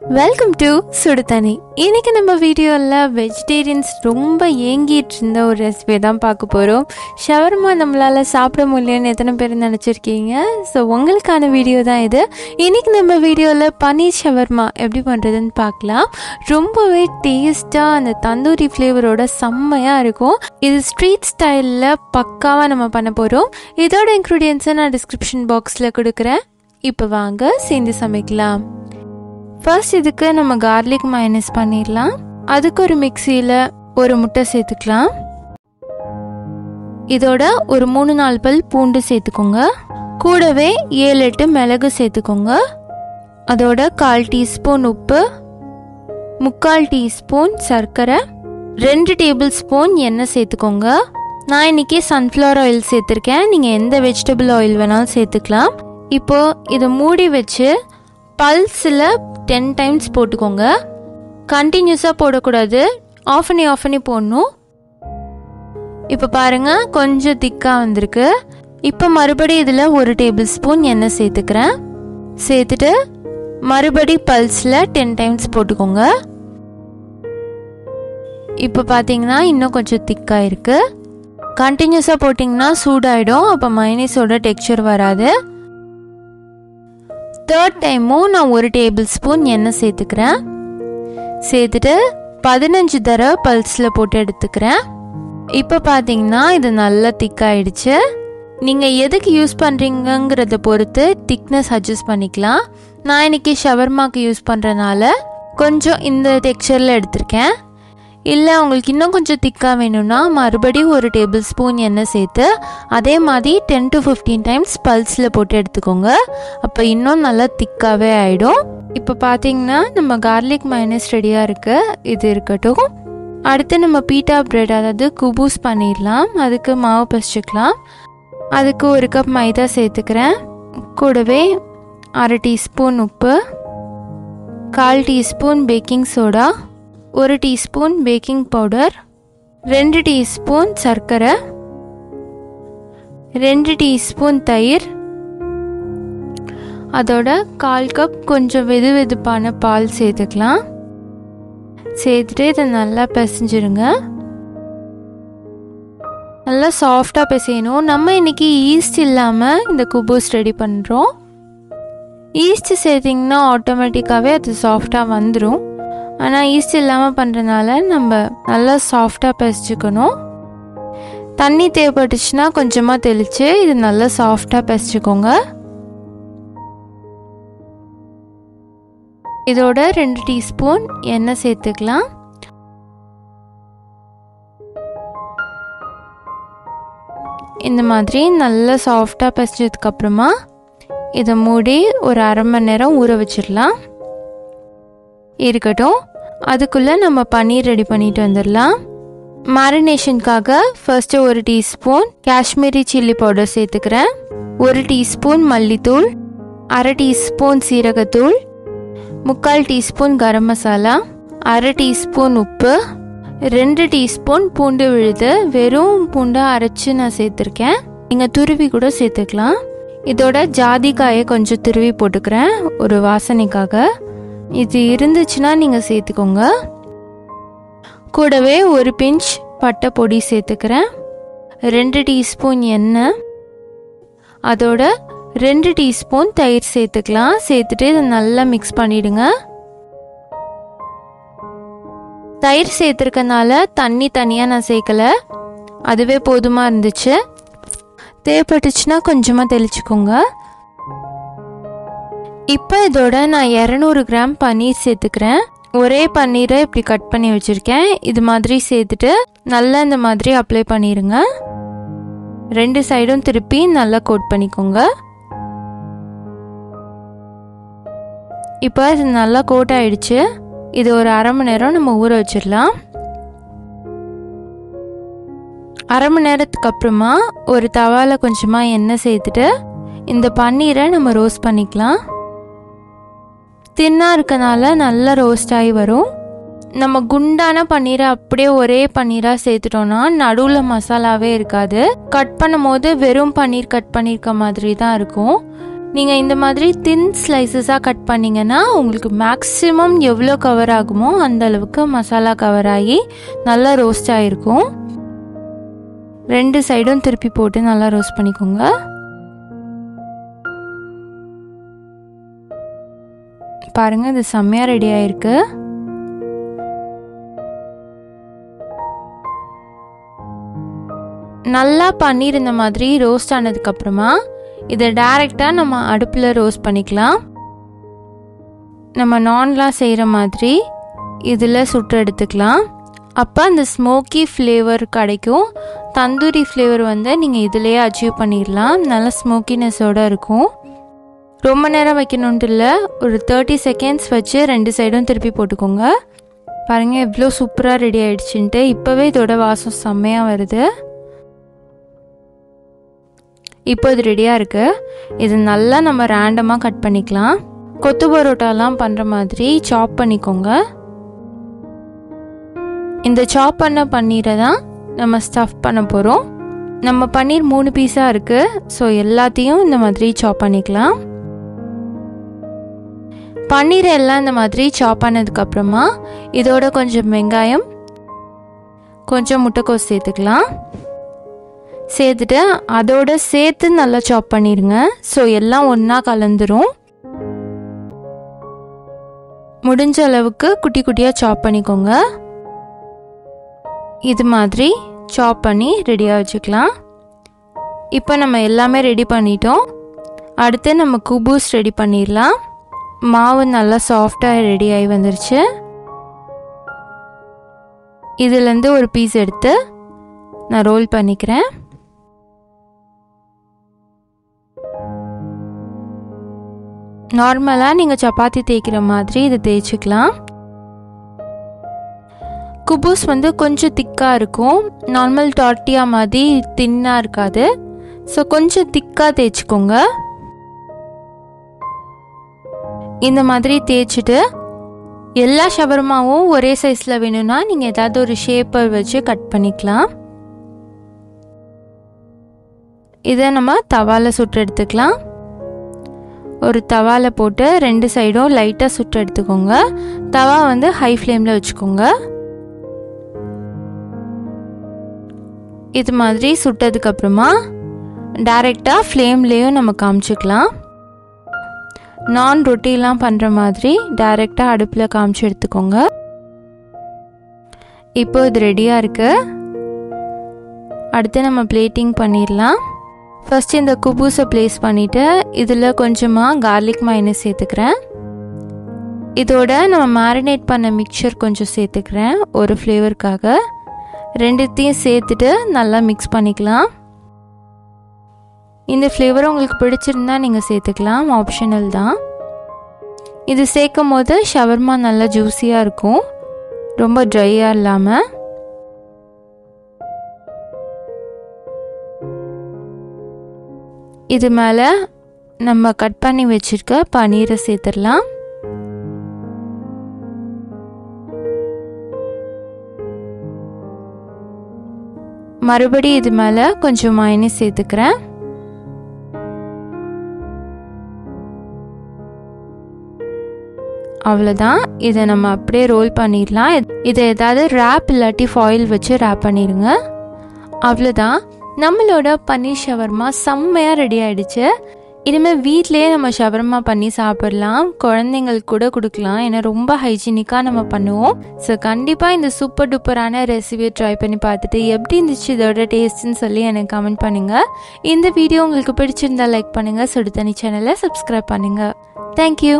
Welcome to சுடுதண்ணி. இன்னைக்கு நம்ம வீடியோவில் வெஜிடேரியன்ஸ் ரொம்ப ஏங்கிட்டு இருந்த ஒரு ரெசிபி தான் பார்க்க போகிறோம். ஷவர்மா நம்மளால் சாப்பிட முடியலன்னு எத்தனை பேர் நினச்சிருக்கீங்க? ஸோ உங்களுக்கான வீடியோ தான் இது. இன்றைக்கி நம்ம வீடியோவில் பன்னீர் ஷவர்மா எப்படி பண்ணுறதுன்னு பார்க்கலாம். ரொம்பவே டேஸ்ட்டாக அந்த தந்தூரி ஃப்ளேவரோட செம்மையாக இருக்கும். இது ஸ்ட்ரீட் ஸ்டைலில் பக்காவாக நம்ம பண்ண போகிறோம். இதோட இன்க்ரீடியன்ஸை நான் டிஸ்கிரிப்ஷன் பாக்ஸில் கொடுக்குறேன். இப்போ வாங்க சேர்ந்து சமைக்கலாம். ஃபர்ஸ்ட் இதுக்கு நம்ம கார்லிக் மயோனைஸ் பண்ணிடலாம். அதுக்கு ஒரு மிக்சியில் ஒரு முட்டை சேர்த்துக்கலாம். இதோட ஒரு 3-4 பல் பூண்டு சேர்த்துக்கோங்க. கூடவே 7-8 மிளகு சேர்த்துக்கோங்க. அதோட 1/4 டீஸ்பூன் உப்பு, 3/4 டீஸ்பூன் சர்க்கரை, 2 டேபிள் ஸ்பூன் எண்ணெய் சேர்த்துக்கோங்க. நான் இன்னைக்கு சன்ஃப்ளவர் ஆயில் சேர்த்துருக்கேன். நீங்கள் எந்த வெஜிடபிள் ஆயில் வேணாலும் சேர்த்துக்கலாம். இப்போது இதை மூடி வச்சு பல்ஸில் 10 டைம்ஸ் போட்டுக்கோங்க. கண்டினியூஸாக போடக்கூடாது, ஆஃப் பண்ணி போடணும். இப்போ பாருங்கள், கொஞ்சம் திக்காக வந்திருக்கு. இப்போ மறுபடியும் இதில் 1 டேபிள் ஸ்பூன் எண்ணெய் சேர்த்துக்கிறேன். சேர்த்துட்டு மறுபடி பல்ஸில் 10 டைம்ஸ் போட்டுக்கோங்க. இப்போ பார்த்தீங்கன்னா இன்னும் கொஞ்சம் திக்காக இருக்குது. கண்டினியூஸாக போட்டிங்கன்னா சூடாயிடும், அப்போ மயோனைஸோட டெக்ஸ்சர் வராது. தேர்ட் டைமும் நான் 1 டேபிள் ஸ்பூன் எண்ணெய் சேர்த்துக்கிறேன். சேர்த்துட்டு 15 தடவை பல்ஸில் போட்டு எடுத்துக்கிறேன். இப்போ பார்த்தீங்கன்னா இது நல்லா திக்காயிடுச்சு. நீங்கள் எதுக்கு யூஸ் பண்ணுறீங்கிறத பொறுத்து திக்னஸ் அட்ஜஸ்ட் பண்ணிக்கலாம். நான் இன்னைக்கு ஷவர்மாக்கு யூஸ் பண்ணுறதுனால கொஞ்சம் இந்த டெக்ஸ்சரில் எடுத்திருக்கேன். இல்லை உங்களுக்கு இன்னும் கொஞ்சம் திக்காக வேணும்னா மறுபடியும் 1 டேபிள் ஸ்பூன் எண்ணெய் சேர்த்து அதே மாதிரி 10 to 15 டைம்ஸ் பல்ஸில் போட்டு எடுத்துக்கோங்க. அப்போ இன்னும் நல்லா திக்காகவே ஆகிடும். இப்போ பார்த்தீங்கன்னா நம்ம கார்லிக் மயோனைஸ் ரெடியாக இருக்குது. இது இருக்கட்டும். அடுத்து நம்ம பீட்டா பிரெட், அதாவது குபூஸ் பண்ணிடலாம். அதுக்கு மாவு பசிச்சுக்கலாம். அதுக்கு 1 கப் மைதா சேர்த்துக்கிறேன். கூடவே 1/2 டீஸ்பூன் உப்பு, 1/4 teaspoon baking soda, 1 teaspoon baking powder, 2 teaspoon சர்க்கரை, 2 டீஸ்பூன் தயிர், அதோட 1/4 கப் கொஞ்சம் வெதுவெதுப்பான பால் சேர்த்துக்கலாம். சேர்த்துட்டு இதை நல்லா பிசைஞ்சிருங்க. நல்லா சாஃப்டாக பிசையணும். நம்ம இன்னைக்கு ஈஸ்ட் இல்லாமல் இந்த குபூஸ் ரெடி பண்ணுறோம். ஈஸ்ட் சேர்த்திங்கன்னா ஆட்டோமேட்டிக்காகவே அது சாஃப்டாக வந்துடும். ஆனால் ஈஸ்ட் இல்லாமல் பண்ணுறதுனால நம்ம நல்லா சாஃப்டாக பிசைச்சுக்கணும். தண்ணி தேவைப்பட்டுச்சுன்னா கொஞ்சமாக தெளித்து இது நல்லா சாஃப்டாக பிசைச்சுக்கோங்க. இதோட 2 டீஸ்பூன் எண்ணெய் சேர்த்துக்கலாம். இந்த மாதிரி நல்லா சாஃப்டாக பிசைச்சதுக்கப்புறமா இதை மூடி ஒரு 1/2 மணி நேரம் ஊற வச்சிடலாம். இருக்கட்டும். அதுக்குள்ளே நம்ம பன்னீர் ரெடி பண்ணிட்டு வந்துடலாம். மாரினேஷனுக்காக first 1 teaspoon Kashmiri chilli powder சேர்த்துக்கிறேன். 1 டீஸ்பூன் மல்லித்தூள், 1/2 டீஸ்பூன் சீரகத்தூள், 3/4 டீஸ்பூன் கரம் மசாலா, 1/2 டீஸ்பூன் உப்பு, 2 டீஸ்பூன் பூண்டு விழுது. வெறும் பூண்டை அரைச்சி நான் சேர்த்துருக்கேன். நீங்கள் துருவி கூட சேர்த்துக்கலாம். இதோட ஜாதிக்காயை கொஞ்சம் துருவி போட்டுக்கிறேன் ஒரு வாசனைக்காக. இது இருந்துச்சுன்னா நீங்கள் சேர்த்துக்கோங்க. கூடவே 1 பிஞ்ச் பட்டை பொடி சேர்த்துக்கிறேன். 2 டீஸ்பூன் எண்ணெய், அதோட 2 டீஸ்பூன் தயிர் சேர்த்துக்கலாம். சேர்த்துட்டு இதை நல்லா மிக்ஸ் பண்ணிடுங்க. தயிர் சேர்த்துருக்கனால தண்ணி தனியாக நான் சேர்க்கலை, அதுவே போதுமாக இருந்துச்சு. தேவைப்பட்டுச்சுன்னா கொஞ்சமாக தெளிச்சுக்கோங்க. இப்போ இதோட நான் 200 கிராம் பன்னீர் சேர்த்துக்கிறேன். ஒரே பன்னீரை இப்படி கட் பண்ணி வச்சுருக்கேன். இது மாதிரி சேர்த்துட்டு நல்லா இந்த மாதிரி அப்ளை பண்ணிடுங்க. 2 சைடும் திருப்பி நல்லா கோட் பண்ணிக்கோங்க. இப்போ இது நல்லா கோட் ஆயிடுச்சு. இது ஒரு 1/2 மணி நேரம் நம்ம ஊற வச்சிடலாம். 1/2 மணி நேரத்துக்கு அப்புறமா ஒரு தவாவில் கொஞ்சமாக எண்ணெய் சேர்த்துட்டு இந்த பன்னீரை நம்ம ரோஸ்ட் பண்ணிக்கலாம். தின்னாக இருக்கனால நல்லா ரோஸ்ட் ஆகி வரும். நம்ம குண்டான பன்னீரை அப்படியே ஒரே பன்னீராக சேர்த்துட்டோன்னா நடுவில் மசாலாவே இருக்காது. கட் பண்ணும் போது வெறும் பன்னீர் கட் பண்ணியிருக்க மாதிரி தான் இருக்கும். நீங்கள் இந்த மாதிரி தின் ஸ்லைசஸாக கட் பண்ணிங்கன்னா உங்களுக்கு மேக்ஸிமம் எவ்வளோ கவர் ஆகுமோ அந்த அளவுக்கு மசாலா கவர் ஆகி நல்லா ரோஸ்ட் ஆகிருக்கும். 2 சைடும் திருப்பி போட்டு நல்லா ரோஸ்ட் பண்ணிக்கோங்க. பாருங்கள், இது செம்மையாக ரெடி ஆகிருக்கு. நல்லா பன்னீர் இந்த மாதிரி ரோஸ்ட் ஆனதுக்கப்புறமா இதை டைரெக்டாக நம்ம அடுப்பில் ரோஸ்ட் பண்ணிக்கலாம். நம்ம நான்லாம் செய்கிற மாதிரி இதில் சுட்டு எடுத்துக்கலாம். அப்போ அந்த ஸ்மோக்கி ஃப்ளேவர் கிடைக்கும். தந்தூரி ஃப்ளேவர் வந்து நீங்கள் இதிலேயே அச்சீவ் பண்ணிடலாம். நல்லா ஸ்மோக்கினஸோடு இருக்கும். ரொம்ப நேரம் வைக்கணுன்ட்டு இல்லை, ஒரு 30 செகண்ட்ஸ் வச்சு 2 சைடும் திருப்பி போட்டுக்கோங்க. பாருங்கள் எவ்வளோ சூப்பராக ரெடி ஆகிடுச்சுன்ட்டு. இப்போவே இதோட வாசம் செம்மையாக வருது. இப்போ இது ரெடியாக இருக்குது. இது நல்லா நம்ம ரேண்டமாக கட் பண்ணிக்கலாம். கொத்து பரோட்டாலாம் பண்ணுற மாதிரி சாப் பண்ணிக்கோங்க. இந்த சாப் பண்ண பன்னீரை தான் நம்ம ஸ்டஃப் பண்ண போகிறோம். நம்ம பன்னீர் 3 பீஸாக இருக்குது. ஸோ எல்லாத்தையும் இந்த மாதிரி சாப் பண்ணிக்கலாம். பன்னீரை எல்லாம் இந்த மாதிரி சாப் பண்ணதுக்கப்புறமா இதோட கொஞ்சம் வெங்காயம், கொஞ்சம் முட்டைக்கோஸ் சேர்த்துக்கலாம். சேர்த்துட்டு அதோட சேர்த்து நல்லா சாப் பண்ணிடுங்க. ஸோ எல்லாம் ஒன்றா கலந்துரும். முடிஞ்ச அளவுக்கு குட்டி குட்டியாக சாப் பண்ணிக்கோங்க. இது மாதிரி சாப் பண்ணி ரெடியாக வச்சுக்கலாம். இப்போ நம்ம எல்லாமே ரெடி பண்ணிட்டோம். அடுத்து நம்ம குபூஸ் ரெடி பண்ணிடலாம். மாவு நல்லா சாஃப்டாக ரெடி ஆகி வந்துருச்சு. இதுலேருந்து ஒரு பீஸ் எடுத்து நான் ரோல் பண்ணிக்கிறேன். நார்மலாக நீங்கள் சப்பாத்தி தேய்க்கிற மாதிரி இதை தேய்ச்சிக்கலாம். குபூஸ் வந்து கொஞ்சம் திக்காக இருக்கும். நார்மல் டார்ட்டியா மாதிரி தின்னாக இருக்காது. ஸோ கொஞ்சம் திக்காக தேய்ச்சிக்கோங்க. இந்த மாதிரி தேய்ச்சிட்டு எல்லா ஷவர்மாவும் ஒரே சைஸில் வேணும்னா நீங்கள் ஏதாவது ஒரு ஷேப்பை வச்சு கட் பண்ணிக்கலாம். இதை நம்ம தவாவில் சுட்டு எடுத்துக்கலாம். ஒரு தவாவில் போட்டு 2 சைடும் லைட்டாக சுட்டு எடுத்துக்கோங்க. தவா வந்து ஹை ஃப்ளேமில் வச்சுக்கோங்க. இது மாதிரி சுட்டதுக்கப்புறமா டைரெக்டாக ஃப்ளேம்லேயும் நம்ம காமிச்சிக்கலாம். நான் ரொட்டிலாம் பண்ணுற மாதிரி டைரெக்டாக அடுப்பில் காமிச்சு எடுத்துக்கோங்க. இப்போ இது ரெடியாக இருக்குது. அடுத்து நம்ம பிளேட்டிங் பண்ணிடலாம். ஃபஸ்ட்டு இந்த குபூஸை ப்ளேஸ் பண்ணிவிட்டு இதில் கொஞ்சமாக கார்லிக் மைனஸ் சேர்த்துக்கிறேன். இதோட நம்ம மேரினேட் பண்ண மிக்சர் கொஞ்சம் சேர்த்துக்கிறேன் ஒரு ஃப்ளேவருக்காக. 2த்தையும் சேர்த்துட்டு நல்லா மிக்ஸ் பண்ணிக்கலாம். இந்த ஃப்ளேவர் உங்களுக்கு பிடிச்சிருந்தா நீங்கள் சேர்த்துக்கலாம், ஆப்ஷனல் தான். இது சேர்க்கும் போது ஷவர்மா நல்லா ஜூஸியாக இருக்கும், ரொம்ப ட்ரையாக இல்லாமல். இது மேலே நம்ம கட் பண்ணி வச்சுருக்க பன்னீரை சேர்த்துடலாம். மறுபடியும் இது மேலே கொஞ்சம் மயோனைஸ் சேர்த்துக்கிறேன். அவ்வளோதான். இதை நம்ம அப்படியே ரோல் பண்ணிடலாம். இதை ஏதாவது ரேப் இல்லாட்டி ஃபாயில் வச்சு ரேப் பண்ணிடுங்க. அவ்வளோதான், நம்மளோட பன்னீர் ஷவர்மா செம்மையாக ரெடி ஆகிடுச்சு. இனிமேல் வீட்டிலேயே நம்ம ஷவர்மா பண்ணி சாப்பிடலாம், குழந்தைங்களுக்கு கூட கொடுக்கலாம். ஏன்னா ரொம்ப ஹைஜீனிக்காக நம்ம பண்ணுவோம். ஸோ கண்டிப்பாக இந்த சூப்பர் டூப்பரான ரெசிபியை ட்ரை பண்ணி பார்த்துட்டு எப்படி இருந்துச்சு இதோட டேஸ்ட்டுன்னு சொல்லி எனக்கு கமெண்ட் பண்ணுங்கள். இந்த வீடியோ உங்களுக்கு பிடிச்சிருந்தா லைக் பண்ணுங்கள், சுடுதண்ணி சேனலை சப்ஸ்கிரைப் பண்ணுங்கள். தேங்க்யூ.